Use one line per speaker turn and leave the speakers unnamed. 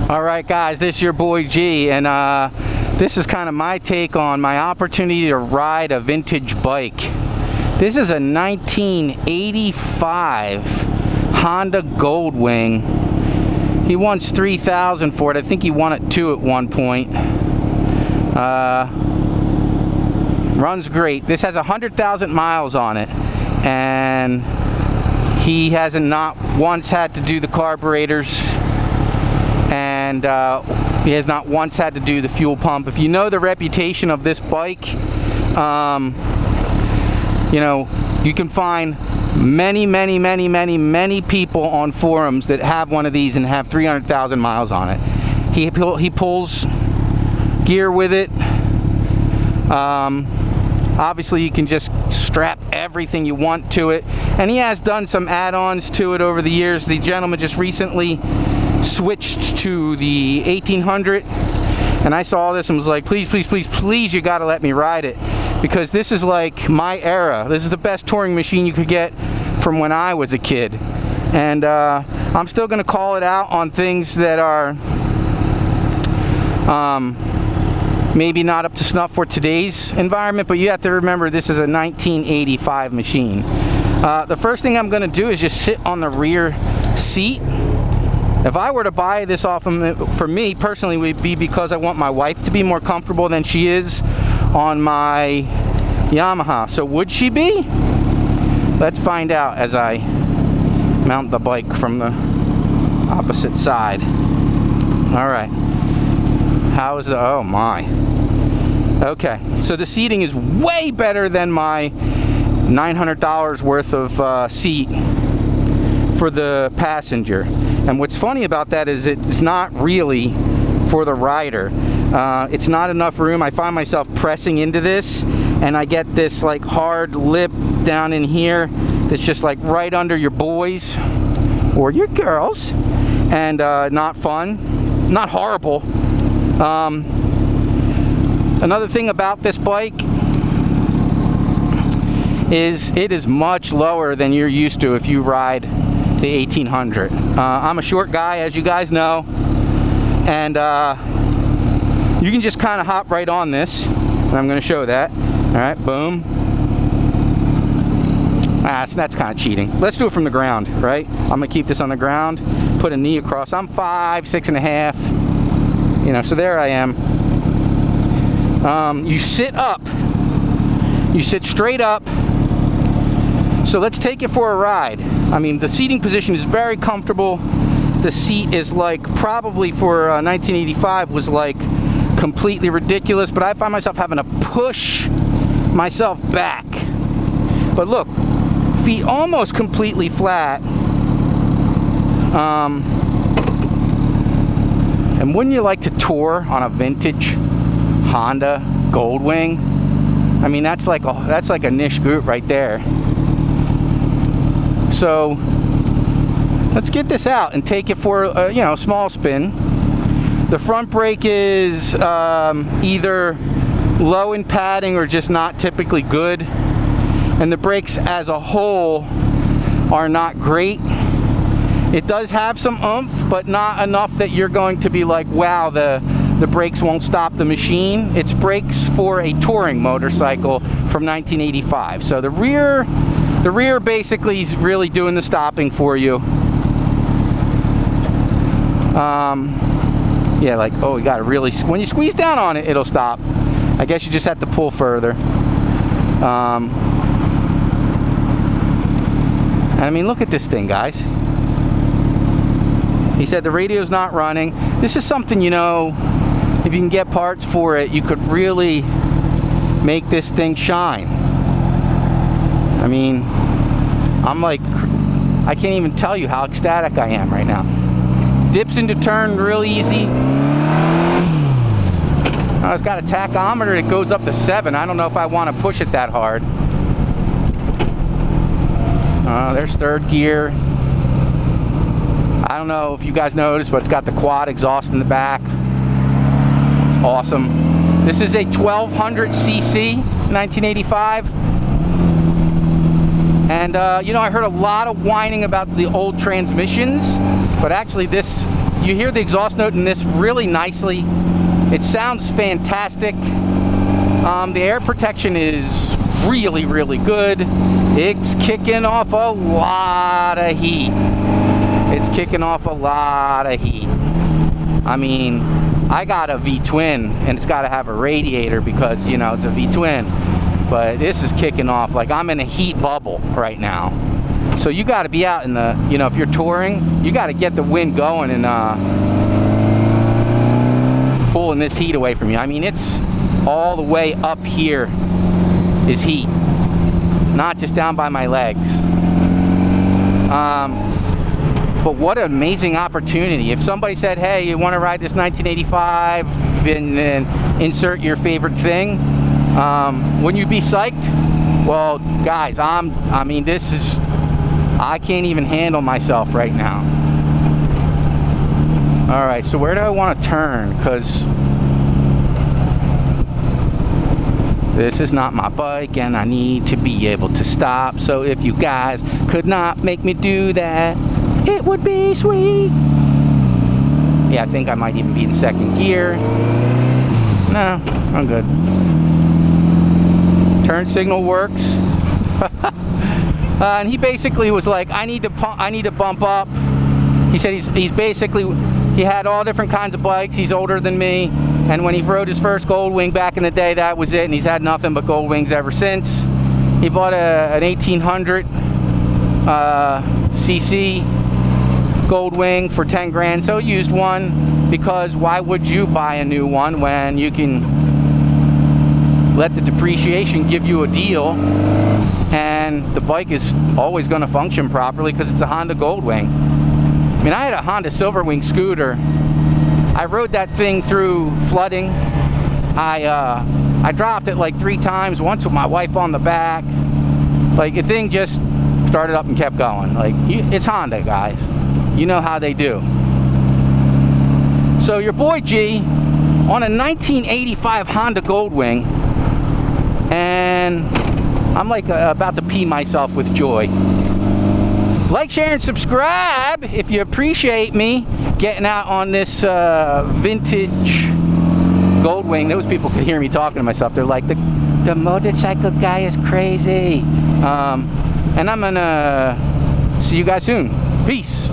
All right, guys, this is your boy G, and this is kind of my take on my opportunity to ride a vintage bike. This is a 1985 Honda Goldwing. He wants $3,000 for it. I think he won it $2,000 at one point. Runs great. This has 100,000 miles on it, and he hasn't not once had to do the carburetors, and he has not once had to do the fuel pump. If you know the reputation of this bike, you know, you can find many people on forums that have one of these and have 300,000 miles on it. He pulls gear with it. Obviously you can just strap everything you want to it, and he has done some add-ons to it over the years. The gentleman just recently switched to the 1800, and I saw this and was like, please you gotta let me ride it, because this is like my era. This is the best touring machine you could get from when I was a kid. And I'm still gonna call it out on things that are maybe not up to snuff for today's environment, but you have to remember this is a 1985 machine. The first thing I'm gonna do is just sit on the rear seat. If I were to buy this off of him, for me personally, it would be because I want my wife to be more comfortable than she is on my Yamaha. So would she be? Let's find out as I mount the bike from the opposite side. All right. How is the, oh my. Okay, so the seating is way better than my $900 worth of seat for the passenger. And what's funny about that is it's not really for the rider. It's not enough room. I find myself pressing into this, and I get this like hard lip down in here that's just like right under your boys or your girls, and not fun, not horrible. Another thing about this bike is it is much lower than you're used to if you ride the 1800. I'm a short guy, as you guys know, and you can just kind of hop right on this, and I'm going to show that. All right, boom. That's kind of cheating. Let's do it from the ground, right? I'm going to keep this on the ground, put a knee across. I'm 5', 6.5", you know, so there I am. You sit up. You sit straight up. So let's take it for a ride. I mean, the seating position is very comfortable. The seat is like, probably for 1985 was like completely ridiculous, but I find myself having to push myself back. But look, feet almost completely flat. And wouldn't you like to tour on a vintage Honda Goldwing? I mean, that's like a niche group right there. So let's get this out and take it for you know, a small spin. The front brake is either low in padding or just not typically good, and the brakes as a whole are not great. It does have some oomph, but not enough that you're going to be like, wow, the brakes won't stop the machine. It's brakes for a touring motorcycle from 1985. So the rear basically is really doing the stopping for you. Yeah, like, oh, you gotta really, when you squeeze down on it, it'll stop. I guess you just have to pull further. I mean, look at this thing, guys. He said the radio's not running. This is something, you know, if you can get parts for it, you could really make this thing shine. I mean, I'm like, I can't even tell you how ecstatic I am right now. Dips into turn real easy. Oh, it's got a tachometer that goes up to 7. I don't know if I want to push it that hard. There's third gear. I don't know if you guys noticed, but it's got the quad exhaust in the back. It's awesome. This is a 1200cc 1985. And you know, I heard a lot of whining about the old transmissions, but actually this you hear the exhaust note in this really nicely. It sounds fantastic. The air protection is really, really good. It's kicking off a lot of heat. It's kicking off a lot of heat. I mean, I got a V-twin, and it's got to have a radiator because, you know, it's a V-twin. But this is kicking off like I'm in a heat bubble right now. So you got to be out in the, you know, if you're touring, you got to get the wind going and pulling this heat away from you. I mean, it's all the way up here is heat, not just down by my legs. But what an amazing opportunity. If somebody said, hey, you want to ride this 1985 and then insert your favorite thing, wouldn't you be psyched? Well, guys, I mean, this is, I can't even handle myself right now. All right, so where do I want to turn? Because this is not my bike and I need to be able to stop. So if you guys could not make me do that, it would be sweet. Yeah, I think I might even be in second gear. No, I'm good. Turn signal works. And he basically was like, I need to bump up. He said he's basically, he had all different kinds of bikes. He's older than me. And when he rode his first Goldwing back in the day, that was it. And he's had nothing but Goldwings ever since. He bought an 1800 cc Goldwing for 10 grand. So he used one, because why would you buy a new one when you can let the depreciation give you a deal, and the bike is always going to function properly because it's a Honda Goldwing. I mean, I had a Honda Silverwing scooter. I rode that thing through flooding. I dropped it like 3 times, once with my wife on the back. Like, the thing just started up and kept going. Like, it's Honda, guys. You know how they do. So your boy G on a 1985 Honda Goldwing, and I'm like about to pee myself with joy. Like, share, and subscribe if you appreciate me getting out on this vintage Goldwing. Those people could hear me talking to myself. They're like, the motorcycle guy is crazy. And I'm gonna see you guys soon. Peace.